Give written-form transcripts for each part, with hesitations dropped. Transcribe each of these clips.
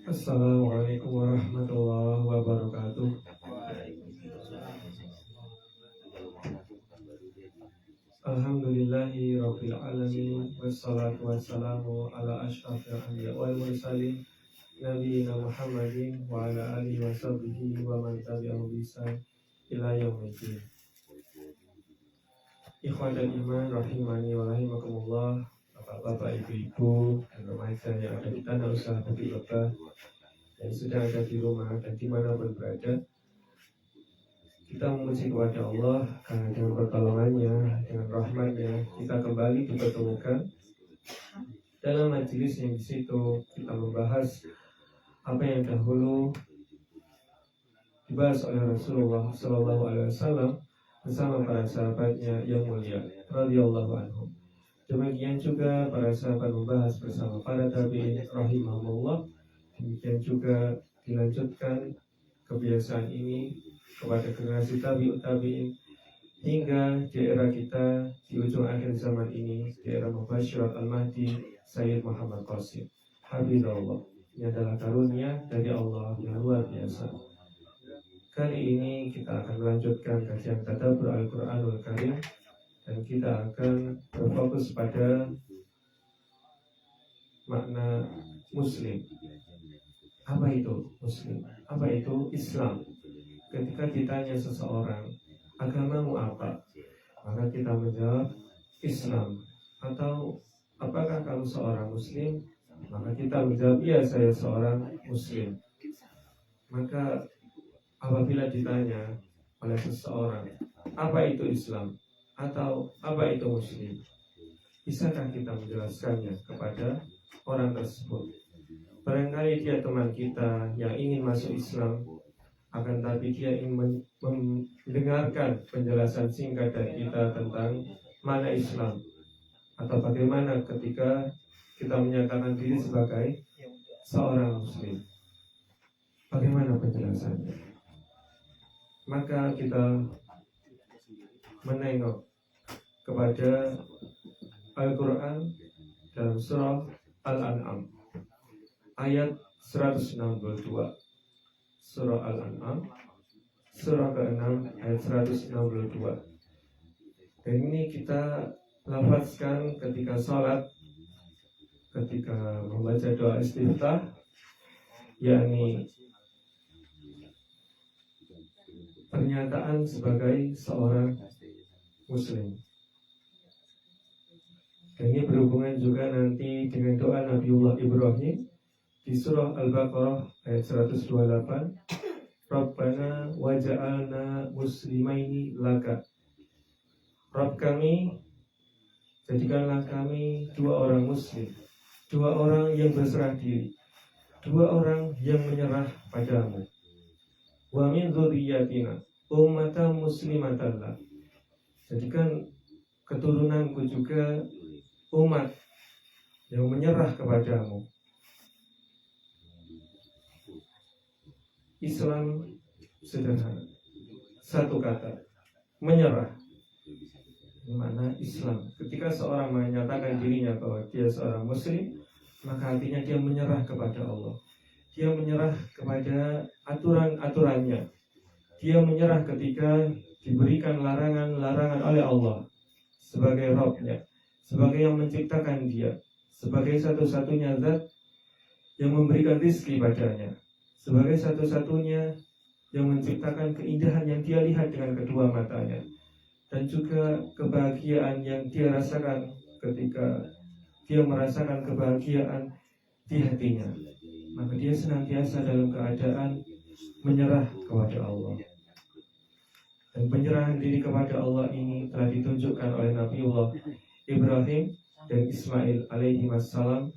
Assalamualaikum warahmatullahi wabarakatuh. Alhamdulillahi rabbil alamin, wassalatu wassalamu ala asyrafil anbiya wal mursalin nabiyina Muhammadin wa ala alihi wa sahbihi wa man tabi'ahum bi ihsan ila yaumiddin. Ikhwan dan iman rahimani wa rahimakumullah, bapak-bapak, ibu-ibu, dan remaja yang ada di tanah usaha Bukit Lebah, yang sudah ada di rumah dan dimanapun berada, kita memuji kepada Allah karena dengan pertolongannya, dengan rahmatnya, kita kembali dipertemukan dalam majelis yang di situ kita membahas apa yang dahulu dibahas oleh Rasulullah Shallallahu Alaihi Wasallam bersama para sahabatnya yang mulia radhiyallahu anhum. Demikian juga para sahabat membahas bersama para tabi'in rahimahumullah. Demikian juga dilanjutkan kebiasaan ini kepada generasi tabi'in hingga di era kita di ujung akhir zaman ini, di era Mubasyirat Al-Mahdi Sayyid Muhammad Qasim Habibullah. Ini adalah karunia dari Allah yang luar biasa. Kali ini kita akan melanjutkan kajian tadabbur Al-Quranul Karim, dan kita akan berfokus pada makna Muslim. Apa itu Muslim? Apa itu Islam? Ketika ditanya seseorang, agamamu apa? Maka kita menjawab Islam. Atau apakah kamu seorang Muslim? Maka kita menjawab, iya, saya seorang Muslim. Maka apabila ditanya oleh seseorang, apa itu Islam? Atau apa itu Muslim? Bisakah kita menjelaskannya kepada orang tersebut? Barangkali dia teman kita yang ingin masuk Islam, akan tapi dia ingin mendengarkan penjelasan singkat dari kita tentang mana Islam, atau bagaimana ketika kita menyatakan diri sebagai seorang Muslim, bagaimana penjelasannya. Maka kita menengok kepada Al-Quran dalam surah Al-An'am ayat 162. Surah Al-An'am surah ke-6 ayat 162. Dan ini kita lafazkan ketika sholat, ketika membaca doa istiftah, yakni pernyataan sebagai seorang Muslim. Dan ini berhubungan juga nanti dengan doa Nabiullah Ibrahim di surah Al-Baqarah ayat 128. Rabbana waja'alna muslimaini laka. Rabb kami, jadikanlah kami dua orang Muslim, dua orang yang berserah diri, dua orang yang menyerah padamu. Wa min dzurriyyatina ummatan muslimatan lak. Jadikan keturunanku juga umat yang menyerah kepadamu. Islam sederhana, satu kata, menyerah. Mana Islam? Ketika seorang menyatakan dirinya bahwa dia seorang Muslim, maka artinya dia menyerah kepada Allah. Dia menyerah kepada aturan-aturannya. Dia menyerah ketika diberikan larangan-larangan oleh Allah sebagai Rabb-nya, sebagai yang menciptakan dia, sebagai satu-satunya zat yang memberikan rizki padanya, sebagai satu-satunya yang menciptakan keindahan yang dia lihat dengan kedua matanya, dan juga kebahagiaan yang dia rasakan ketika dia merasakan kebahagiaan di hatinya. Maka dia senantiasa dalam keadaan menyerah kepada Allah. Dan penyerahan diri kepada Allah ini telah ditunjukkan oleh Nabiullah Ibrahim dan Ismail alaihi wassalam,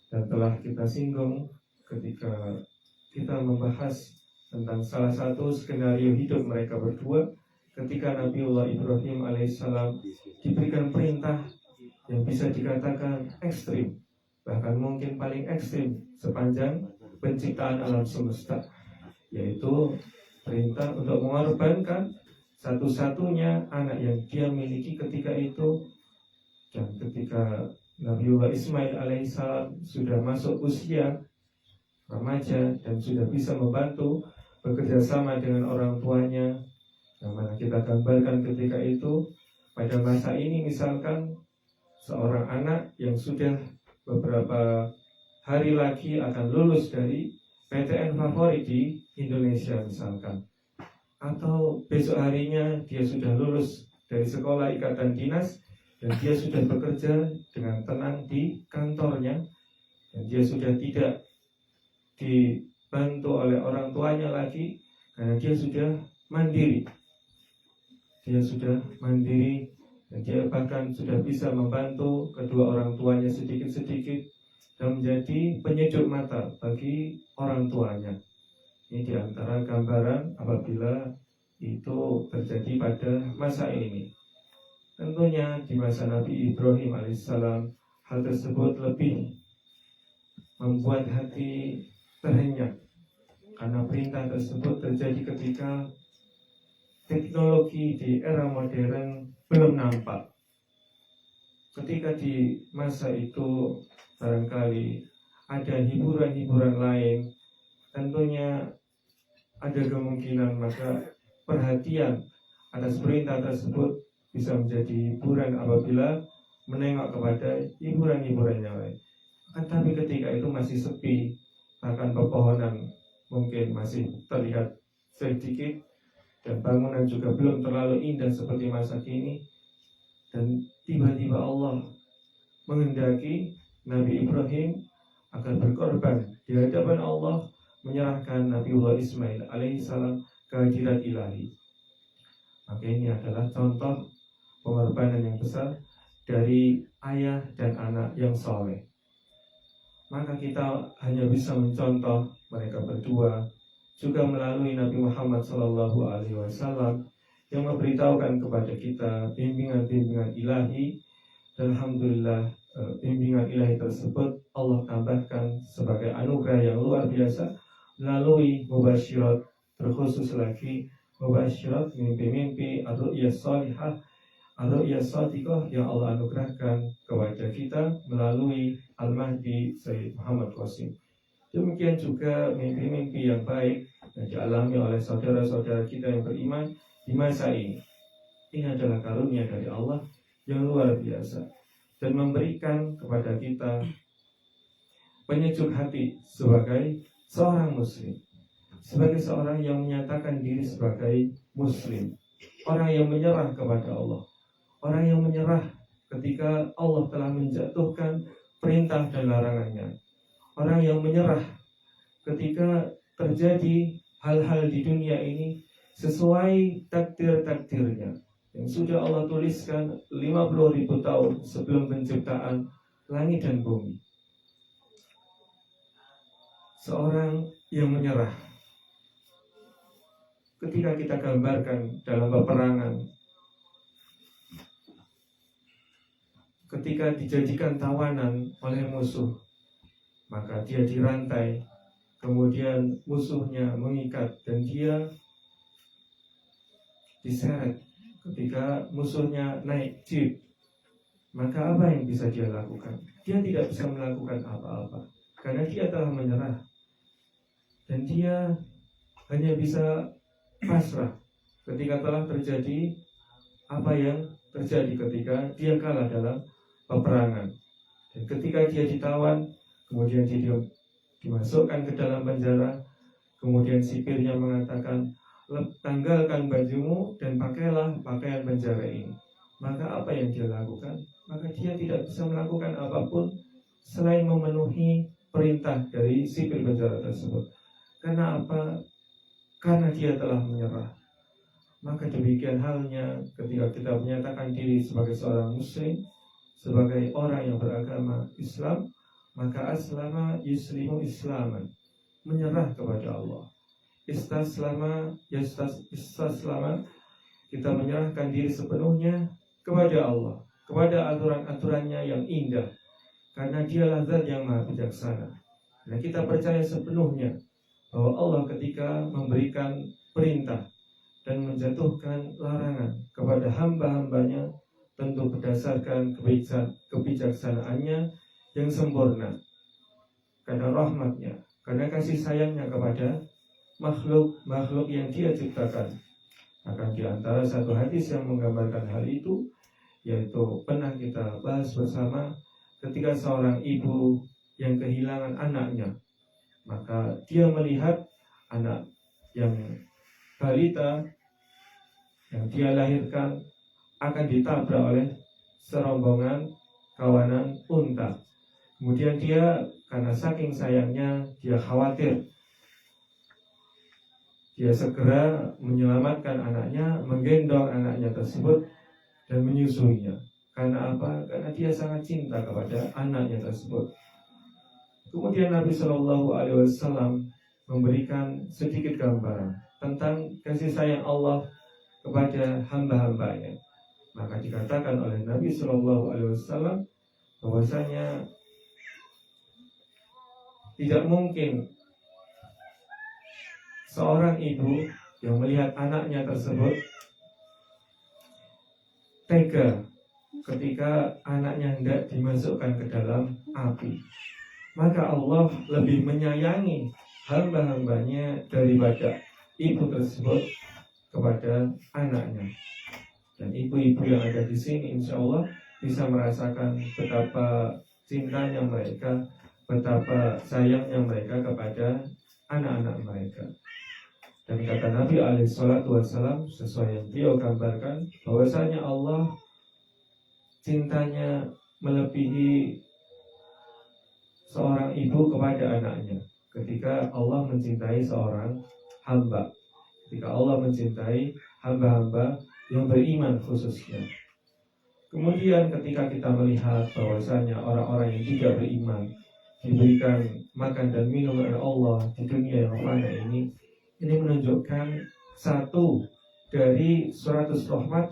dan telah kita singgung ketika kita membahas tentang salah satu skenario hidup mereka berdua, ketika Nabiullah Ibrahim alaihissalam diberikan perintah yang bisa dikatakan ekstrim, bahkan mungkin paling ekstrim sepanjang penciptaan alam semesta, yaitu perintah untuk mengorbankan satu-satunya anak yang dia miliki ketika itu. Dan ketika Nabiullah Ismail alaihissalam sudah masuk usia remaja dan sudah bisa membantu bekerja sama dengan orang tuanya. Yang mana kita gambarkan ketika itu pada masa ini, misalkan seorang anak yang sudah beberapa hari lagi akan lulus dari PTN favorit di Indonesia misalkan, atau besok harinya dia sudah lulus dari sekolah ikatan dinas dan dia sudah bekerja dengan tenang di kantornya, dan dia sudah tidak dibantu oleh orang tuanya lagi karena dia sudah mandiri. Dan dia bahkan sudah bisa membantu kedua orang tuanya sedikit-sedikit dan menjadi penyejuk mata bagi orang tuanya. Ini diantara gambaran apabila itu terjadi pada masa ini. Tentunya di masa Nabi Ibrahim alaihissalam hal tersebut lebih membuat hati terhenyak, karena perintah tersebut terjadi ketika teknologi di era modern belum nampak. Ketika di masa itu barangkali ada hiburan-hiburan lain, tentunya ada kemungkinan maka perhatian atas perintah tersebut bisa menjadi hiburan apabila menengok kepada hiburan-hiburan yang lain. Tetapi ketika itu masih sepi, bahkan pepohonan mungkin masih terlihat sedikit, dan bangunan juga belum terlalu indah seperti masa kini, dan tiba-tiba Allah menghendaki Nabi Ibrahim akan berkorban di hadapan Allah, menyerahkan Nabiullah Ismail alaihissalam ke hadirat ilahi. Maka ini adalah contoh pengorbanan yang besar dari ayah dan anak yang soleh. Maka kita hanya bisa mencontoh mereka berdua, juga melalui Nabi Muhammad SAW yang memberitahukan kepada kita bimbingan-bimbingan ilahi. Dan alhamdulillah, bimbingan ilahi tersebut Allah tambahkan sebagai anugerah yang luar biasa melalui mubasyirat, terkhusus lagi mubasyirat mimpi-mimpi ar-ru'yah salihah, ar-ru'yah shadiqah yang Allah anugerahkan kepada kita melalui Al-Mahdi Sayyid Muhammad Qasim. Demikian juga mimpi-mimpi yang baik yang dialami oleh saudara-saudara kita yang beriman di masa ini. Ini adalah karunia dari Allah yang luar biasa dan memberikan kepada kita penyejuk hati sebagai seorang muslim, sebagai seorang yang menyatakan diri sebagai muslim, orang yang menyerah kepada Allah, orang yang menyerah ketika Allah telah menjatuhkan perintah dan larangannya, orang yang menyerah ketika terjadi hal-hal di dunia ini sesuai takdir-takdirnya yang sudah Allah tuliskan 50.000 tahun sebelum penciptaan langit dan bumi. Seorang yang menyerah ketika kita gambarkan dalam peperangan, ketika dijadikan tawanan oleh musuh, maka dia dirantai, kemudian musuhnya mengikat dan dia diseret. Ketika musuhnya naik jeep, maka apa yang bisa dia lakukan? Dia tidak bisa melakukan apa-apa karena dia telah menyerah, dan dia hanya bisa pasrah ketika telah terjadi apa yang terjadi ketika dia kalah dalam peperangan. Dan ketika dia ditawan, kemudian dia dimasukkan ke dalam penjara, kemudian sipirnya mengatakan, tanggalkan bajumu dan pakailah pakaian penjara ini. Maka apa yang dia lakukan? Maka dia tidak bisa melakukan apapun selain memenuhi perintah dari sipir penjara tersebut. Karena apa? Karena dia telah menyerah. Maka demikian halnya ketika kita menyatakan diri sebagai seorang muslim, sebagai orang yang beragama Islam, maka aslama yuslimu islaman, menyerah kepada Allah. Istaslama kita menyerahkan diri sepenuhnya kepada Allah, kepada aturan-aturannya yang indah, karena dialah zat yang maha bijaksana. Dan kita percaya sepenuhnya bahwa Allah ketika memberikan perintah dan menjatuhkan larangan kepada hamba-hambanya, tentu berdasarkan kebijaksanaannya yang sempurna, karena rahmatnya, karena kasih sayangnya kepada makhluk yang dia ciptakan. Akan di antara satu hadis yang menggambarkan hal itu, yaitu pernah kita bahas bersama ketika seorang ibu yang kehilangan anaknya, maka dia melihat anak yang balita yang dia lahirkan akan ditabrak oleh serombongan kawanan unta. Kemudian dia karena saking sayangnya, dia khawatir. Dia segera menyelamatkan anaknya, menggendong anaknya tersebut dan menyusuinya. Karena apa? Karena dia sangat cinta kepada anaknya tersebut. Kemudian Nabi Shallallahu Alaihi Wasallam memberikan sedikit gambaran tentang kasih sayang Allah kepada hamba-hambanya. Maka dikatakan oleh Nabi Shallallahu Alaihi Wasallam bahwasanya tidak mungkin seorang ibu yang melihat anaknya tersebut tega ketika anaknya hendak dimasukkan ke dalam api. Maka Allah lebih menyayangi hamba-hambanya daripada ibu tersebut kepada anaknya. Dan ibu-ibu yang ada di sini insya Allah bisa merasakan betapa cintanya mereka, betapa sayangnya mereka kepada anak-anak mereka. Dan kata Nabi SAW sesuai yang beliau gambarkan, bahwasanya Allah cintanya melebihi seorang ibu kepada anaknya. Ketika Allah mencintai seorang hamba, ketika Allah mencintai hamba-hamba yang beriman khususnya. Kemudian ketika kita melihat bahwasanya orang-orang yang tidak beriman diberikan makan dan minum oleh Allah di dunia yang fana ini menunjukkan satu dari 100 rahmat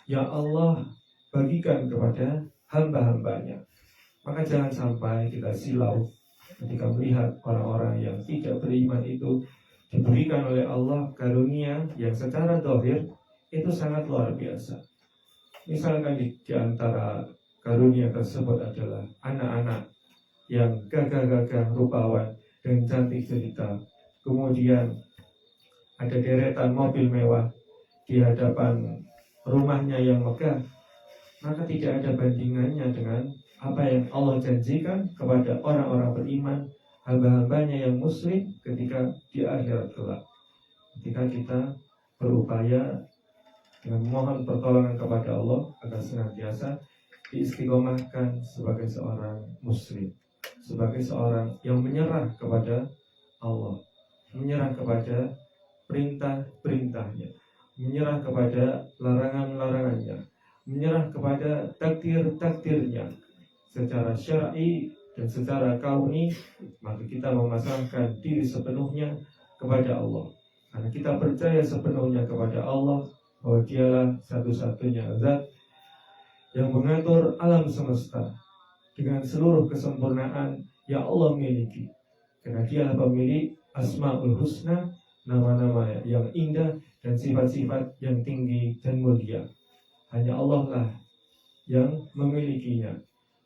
yang Allah bagikan kepada hamba-hambanya. Maka jangan sampai kita silau ketika melihat orang-orang yang tidak beriman itu diberikan oleh Allah karunia yang secara zahir itu sangat luar biasa. Misalkan di antara karunia tersebut adalah anak-anak yang gagah-gagah rupawan dan cantik jelita. Kemudian ada deretan mobil mewah di hadapan rumahnya yang megah. Maka tidak ada bandingannya dengan apa yang Allah janjikan kepada orang-orang beriman, hamba-hambanya yang muslim ketika di akhirat kelak. Ketika kita berupaya dengan mohon pertolongan kepada Allah agar senantiasa diistiqomahkan sebagai seorang muslim, sebagai seorang yang menyerah kepada Allah, menyerah kepada perintah-perintahnya, menyerah kepada larangan-larangannya, menyerah kepada takdir-takdirnya secara syar'i dan secara kauni. Maka kita memasrahkan diri sepenuhnya kepada Allah, karena kita percaya sepenuhnya kepada Allah bahwa Dialah satu-satunya zat yang mengatur alam semesta dengan seluruh kesempurnaan yang Allah miliki. Karena Dialah pemilik Asmaul Husna, nama-nama yang indah dan sifat-sifat yang tinggi dan mulia. Hanya Allah lah yang memilikinya,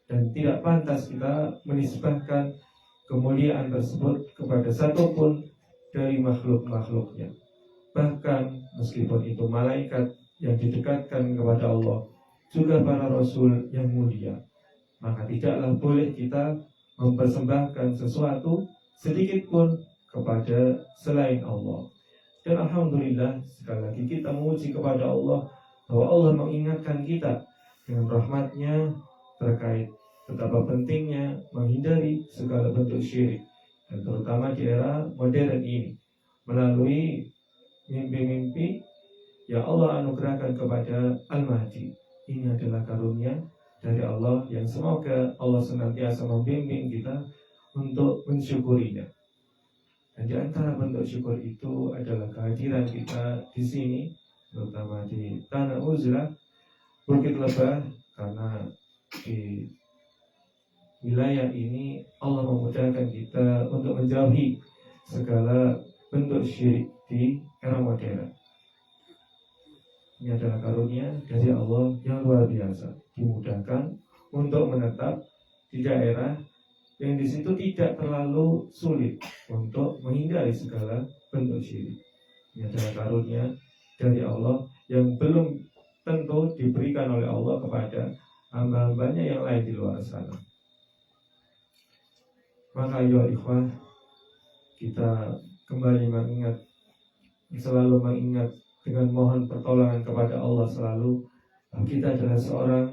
dan tidak pantas kita menisbahkan kemuliaan tersebut kepada satupun dari makhluk-makhluknya. Bahkan meskipun itu malaikat yang didekatkan kepada Allah, juga para rasul yang mulia, maka tidaklah boleh kita mempersembahkan sesuatu sedikit pun kepada selain Allah. Dan alhamdulillah sekali lagi kita memuji kepada Allah bahwa Allah mengingatkan kita dengan rahmatnya terkait betapa pentingnya menghindari segala bentuk syirik, dan terutama di era modern ini melalui mimpi-mimpi yang Allah anugerahkan kepada Al-Mahdi. Ini adalah karunia dari Allah yang semoga Allah senantiasa membimbing kita untuk mensyukurinya. Dan di antara bentuk syukur itu adalah kehadiran kita di sini, terutama di Tanah Uzlah, Bukit Lebah, karena di wilayah ini Allah memudahkan kita untuk menjauhi segala bentuk syirik di era modern. Ini adalah karunia dari Allah yang luar biasa, dimudahkan untuk menetap di daerah yang di situ tidak terlalu sulit untuk menghindari segala bentuk syirik. Ini adalah karunia dari Allah yang belum tentu diberikan oleh Allah kepada hamba-hambanya yang lain di luar sana. Maka ya ikhwah, kita kembali selalu mengingat dengan mohon pertolongan kepada Allah selalu. Kita adalah seorang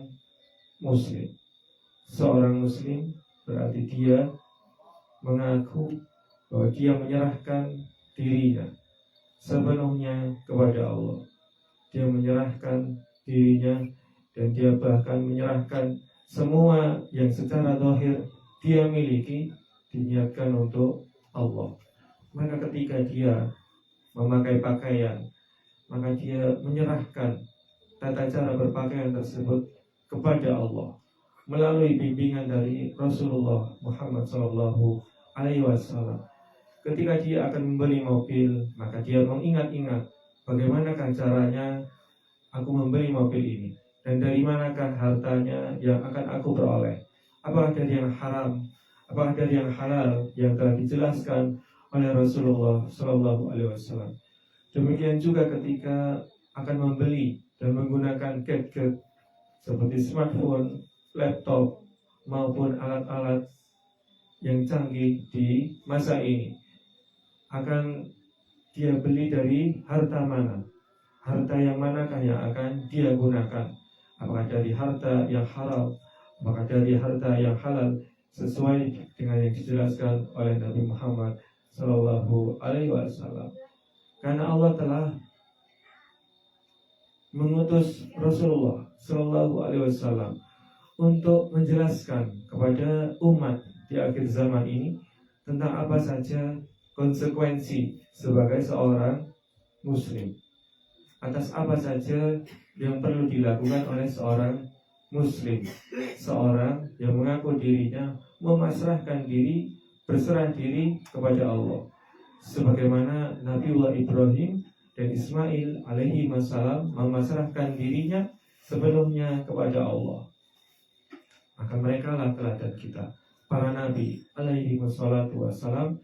muslim. Seorang muslim berarti dia mengaku bahwa dia menyerahkan dirinya sepenuhnya kepada Allah. Dia menyerahkan dirinya dan dia bahkan menyerahkan semua yang secara zahir dia miliki diniatkan untuk Allah. Maka ketika dia memakai pakaian, maka dia menyerahkan tata cara berpakaian tersebut kepada Allah melalui bimbingan dari Rasulullah Muhammad SAW. Ketika dia akan membeli mobil, maka dia mengingat-ingat bagaimanakah caranya aku membeli mobil ini dan dari manakah hartanya yang akan aku peroleh. Apakah dari yang haram, apakah dari yang halal yang telah dijelaskan oleh Rasulullah SAW. Demikian juga ketika akan membeli dan menggunakan gadget seperti smartphone, laptop maupun alat-alat yang canggih di masa ini, akan dia beli dari harta mana, harta yang manakah yang akan dia gunakan, apakah dari harta yang haram, apakah dari harta yang halal, sesuai dengan yang dijelaskan oleh Nabi Muhammad SAW. Karena Allah telah mengutus Rasulullah SAW untuk menjelaskan kepada umat di akhir zaman ini tentang apa saja konsekuensi sebagai seorang muslim, atas apa saja yang perlu dilakukan oleh seorang muslim, seorang yang mengaku dirinya memasrahkan diri, berserah diri kepada Allah, sebagaimana Nabiullah Ibrahim dan Ismail alaihi wassalam memasrahkan dirinya sepenuhnya kepada Allah. Maka mereka lah teladan kita, para nabi alaihi wassalam.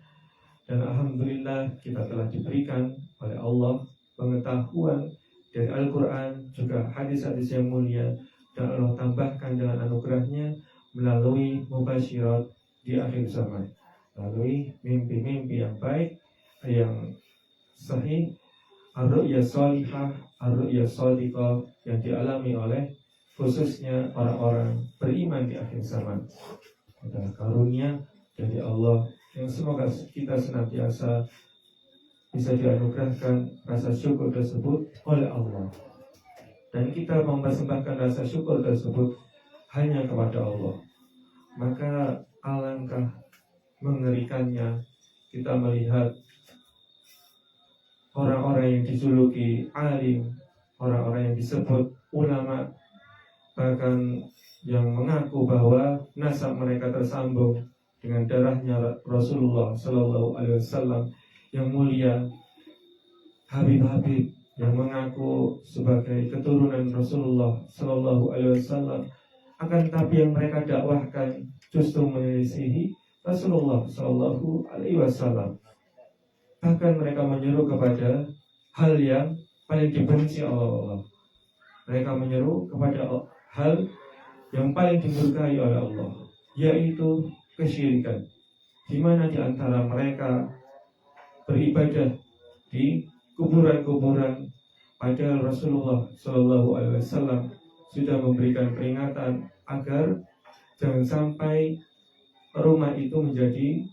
Dan alhamdulillah kita telah diberikan oleh Allah pengetahuan dari Al-Quran, juga hadis-hadis yang mulia, dan Allah tambahkan dengan anugerahnya melalui mubasyirat di akhir zaman, melalui mimpi-mimpi yang baik, yang sahih, ar-ru'ya shalihah, ar-ru'ya shadiqah, yang dialami oleh khususnya orang-orang beriman di akhir zaman. Adalah karunia dari Allah yang semoga kita senantiasa bisa dianugerahkan rasa syukur tersebut oleh Allah, dan kita mempersembahkan rasa syukur tersebut hanya kepada Allah. Maka alangkah mengerikannya kita melihat orang-orang yang dijuluki alim, orang-orang yang disebut ulama, bahkan yang mengaku bahwa nasab mereka tersambung dengan darahnya Rasulullah SAW yang mulia, Habib-habib yang mengaku sebagai keturunan Rasulullah SAW, akan tetapi yang mereka dakwahkan justru menyelisihi Rasulullah SAW. Bahkan mereka menyeru kepada hal yang paling dibenci Allah. Mereka menyeru kepada hal yang paling dimurkai oleh Allah, yaitu kesyirikan, di mana di antara mereka beribadah di kuburan-kuburan, padahal Rasulullah SAW sudah memberikan peringatan agar jangan sampai rumah itu menjadi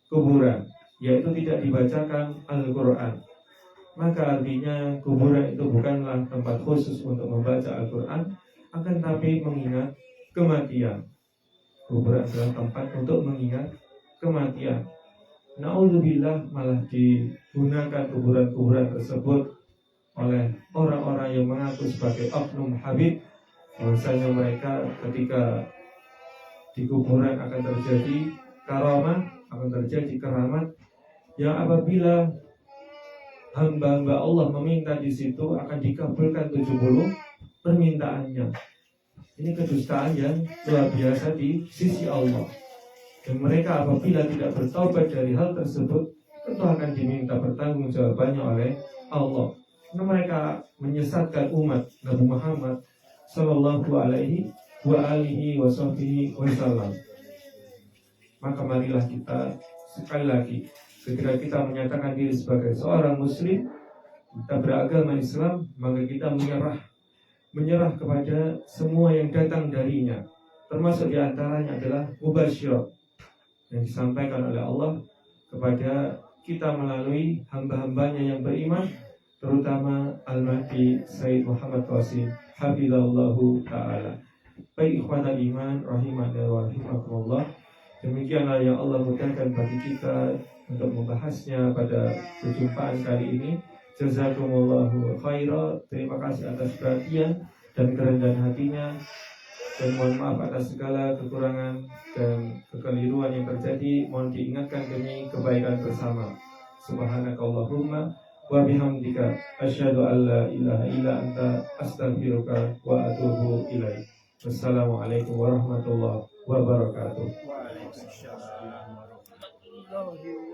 kuburan, yaitu tidak dibacakan Al-Quran. Maka artinya kuburan itu bukanlah tempat khusus untuk membaca Al-Quran, akan tapi mengingat kematian. Kuburan adalah tempat untuk mengingat kematian. Na'udzubillah, malah digunakan kuburan-kuburan tersebut oleh orang-orang yang mengaku sebagai oknum habib, bahwasanya mereka ketika di kuburan akan terjadi karamah, akan terjadi keramat, yang apabila hamba-hamba Allah meminta di situ akan dikabulkan 70 permintaannya. Ini kedustaan yang luar biasa di sisi Allah. Dan mereka apabila tidak bertaubat dari hal tersebut, tentu akan diminta pertanggungjawabannya oleh Allah. Karena mereka menyesatkan umat Nabi Muhammad Sallallahu Alaihi Wasallam. Maka marilah kita sekali lagi, ketika kita menyatakan diri sebagai seorang Muslim, kita beragama Islam, maka kita menyerah kepada semua yang datang darinya, termasuk diantaranya adalah mubasyirat yang disampaikan oleh Allah kepada kita melalui hamba-hambanya yang beriman, terutama Al-Mahdi Sayyid Muhammad Qasim Hafizahullahu Ta'ala. Baik ikhwatal iman rahimani wa rahimakumullah, demikianlah yang Allah mudahkan bagi kita untuk membahasnya pada perjumpaan kali ini. Jazakumullahu khaira. Terima kasih atas perhatian dan kerendahan hatinya, dan mohon maaf atas segala kekurangan dan kekeliruan yang terjadi. Mohon diingatkan demi kebaikan bersama. Subhanakallahumma wa bihamdika asyhadu an la ilaha illa anta astaghfiruka wa atubu ilaik. Wassalamualaikum warahmatullahi wabarakatuh. Waalaikumsalam warahmatullahi wabarakatuh.